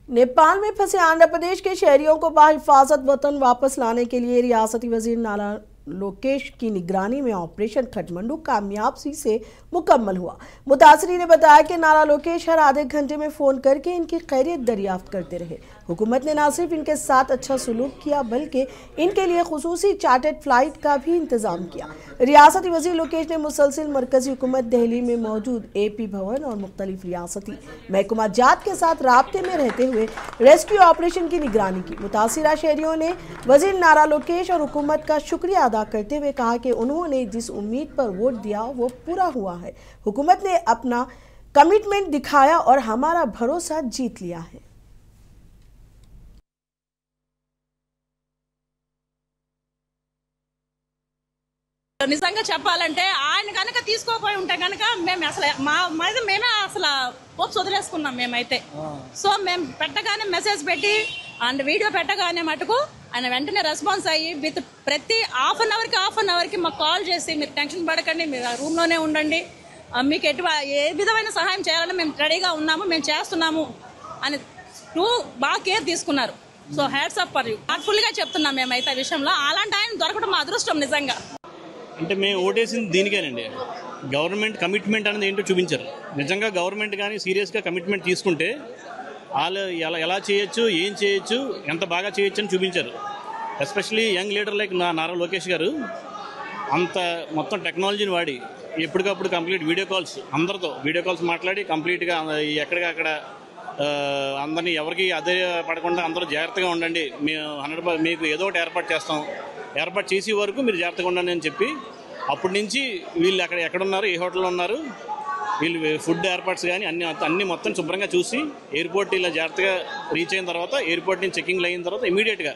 नेपाल में फंसे आंध्र प्रदेश के शहरियों को बाहिफाजत वतन वापस लाने के लिए रियासती वजीर नारा लोकेश की निगरानी में ऑपरेशन खटमंडू कामयाबी से मुकम्मल हुआ। मुतासरी ने बताया कि नारा लोकेश हर आधे घंटे में फोन करके इनकी खैरियत दरियाफ्त करते रहे। हुकूमत ने न सिर्फ इनके साथ अच्छा सलूक किया बल्कि इनके लिए खुसूसी चार्टर्ड फ्लाइट का भी इंतजाम किया। रियासती वजीर लोकेश ने मुसलसिल मरकजी हुकूमत दिल्ली में मौजूद AP भवन और मुख्तलिफ रियासती महकमा जात के साथ राब्ते में रहते हुए रेस्क्यू ऑपरेशन की निगरानी की। मुतासिरा शहरियों ने वजीर नारा लोकेश और हुकूमत का शुक्रिया अदा करते हुए कहा कि उन्होंने जिस उम्मीद पर वोट दिया वो पूरा हुआ है। हुकूमत ने अपना कमिटमेंट दिखाया और हमारा भरोसा जीत लिया है। నిజంగా చెప్పాలంటే ఆయన కనుక తీసుకోపోయి ఉంటే కనుక మేము అసలు మేమే అసలు పోప్స్ వదిలేసుకున్నాం మేమైతే. సో మేము పెట్టగానే మెసేజ్ పెట్టి అండ్ వీడియో పెట్టగానే మటుకు ఆయన వెంటనే రెస్పాన్స్ అయ్యి విత్ ప్రతి హాఫ్ అన్ అవర్కి మాకు కాల్ చేసి మీరు టెన్షన్ పడకండి, మీరు రూమ్లోనే ఉండండి, మీకు ఏ విధమైన సహాయం చేయాలని మేము రెడీగా ఉన్నాము, మేము చేస్తున్నాము అని బాగా కేర్ తీసుకున్నారు. So hats up for you. హార్ట్ఫుల్గా చెప్తున్నాం మేమైతే ఆ విషయంలో. అలాంటి ఆయన దొరకడం మా అదృష్టం నిజంగా. అంటే మేము ఓటేసింది దీనికేనండి. గవర్నమెంట్ కమిట్మెంట్ అనేది ఏంటో చూపించారు. నిజంగా గవర్నమెంట్ కానీ సీరియస్గా కమిట్మెంట్ తీసుకుంటే వాళ్ళు ఎలా చేయొచ్చు, ఏం చేయొచ్చు, ఎంత బాగా చేయొచ్చు అని చూపించారు. Especially young leader like Nara Lokesh గారు అంత మొత్తం టెక్నాలజీని వాడి ఎప్పటికప్పుడు కంప్లీట్ వీడియో కాల్స్ మాట్లాడి కంప్లీట్గా ఎక్కడికక్కడ అందరినీ ఎవరికి అదే పడకుండా అందరూ జాగ్రత్తగా ఉండండి, మేము 100% మీకు ఏదో ఒకటి ఏర్పాటు చేసే వరకు మీరు జాగ్రత్తగా ఉండండి అని చెప్పి అప్పటి నుంచి వీళ్ళు ఎక్కడున్నారు, ఏ హోటల్లో ఉన్నారు, వీళ్ళు ఫుడ్ ఏర్పాట్స్ కానీ అన్ని మొత్తం శుభ్రంగా చూసి ఎయిర్పోర్ట్ ఇలా జాగ్రత్తగా రీచ్ అయిన తర్వాత ఎయిర్పోర్ట్ నుంచి చెకింగ్లు అయిన తర్వాత ఇమీడియట్గా